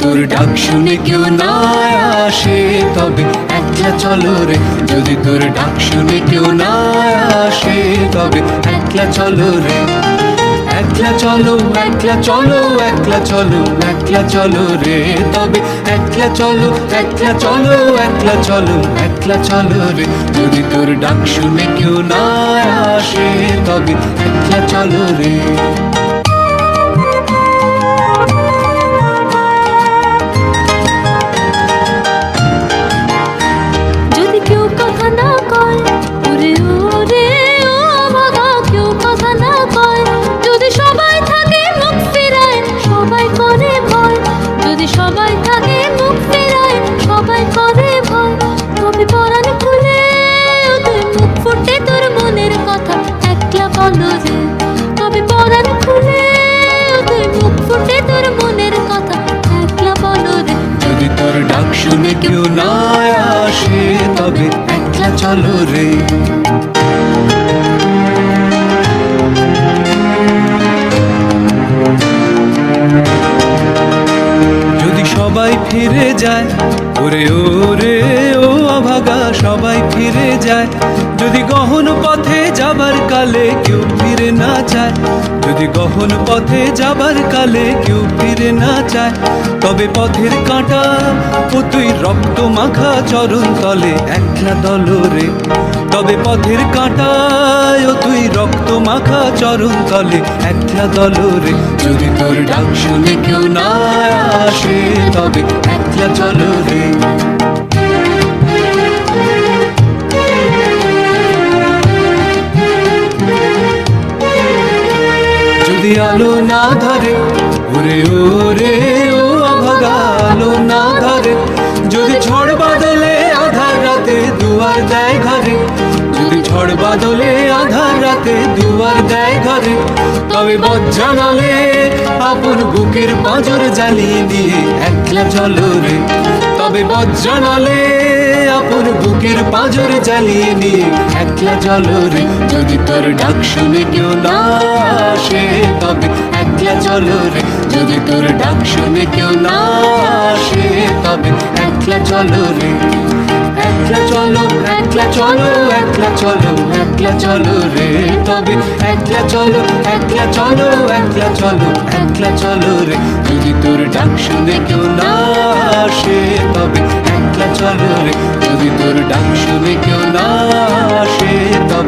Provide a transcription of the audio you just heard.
তোর ডাক শুনে কেউ না আসে তবে একলা চলো রে। যদি তোর ডাক শুনে কেউ না আসে তবে একলা চলো রে। একলা চলো, একলা চলো, একলা চলো, একলা চলো রে। তবে একলা চলো, একলা চলো, একলা চলো, একলা চলো রে। যদি তোর ডাক শুনে কেউ না আসে তবে একলা চলো রে। যদি কেউ কথা না কয় ওরে ওরে ও ভাগা, কেউ কথা না কয়, যদি সবাই থাকে মুখ ফেরায় সবাই করে ভয়, যদি সবাই থাকে মুখ ফেরায় সবাই করে ভয়, তবে পরাণ খুলে তুই মুখ ফুটে তোর মনের কথা একলা বলো রে। তবে পরাণ খুলে তুই মুখ ফুটে তোর মনের কথা একলা বলো রে। যদি তোর ডাক শুনে কেউ না আসে তবে একলা চলো রে। যদি সবাই ফিরে যায় ওরে ওরে ও অভাগা, সবাই ফিরে যায়, যদি গহন পথে যাবার কালে কেউ ফিরে না চায়, যদি গহন পথে যাবার কালে কেউ ফিরে না চায়, তবে পথের কাঁটা ও তুই রক্ত মাখা চরণ তলে একলা দলো রে। তবে পথের কাঁটায় ও তুই রক্ত মাখা চরণ তলে একলা দলো রে। যদি তোর ডাক শুনে কেউ না আসে তবে একলা চলো রে। যদি আলো না ধরে ওরে ওরে ও অভাগা, আলো না ধরে, যদি ঝড় বাদলে আধার রাতে দুয়ার দেয় ঘরে, যদি ঝড় বাদলে আধার রাতে দুয়ার দেয় ঘরে, তবে বজ্জানালে আপন বুকের পাঁজর জ্বালিয়ে দিয়ে একলা চলো রে। তবে বজ্জানালে আপন বুকের পাঁজর জ্বালিয়ে নিয়ে একলা চলো রে। যদি তোর ডাক শুনে কেউ না আসে তবে একলা চলো রে। যদি তোর ডাক শুনে কেউ না আসে তবে একলা চলো রে। একলা চলো, একলা চলো, একলা চলো, একলা চলো রে। তবে একলা চলো, একলা চলো, একলা চলো, একলা চলো রে। যদি তোর ডাক শুনে কেউ না আসে তবে একলা চলো রে। যদি তোর ডাক শুনে কেউ না আসে তবে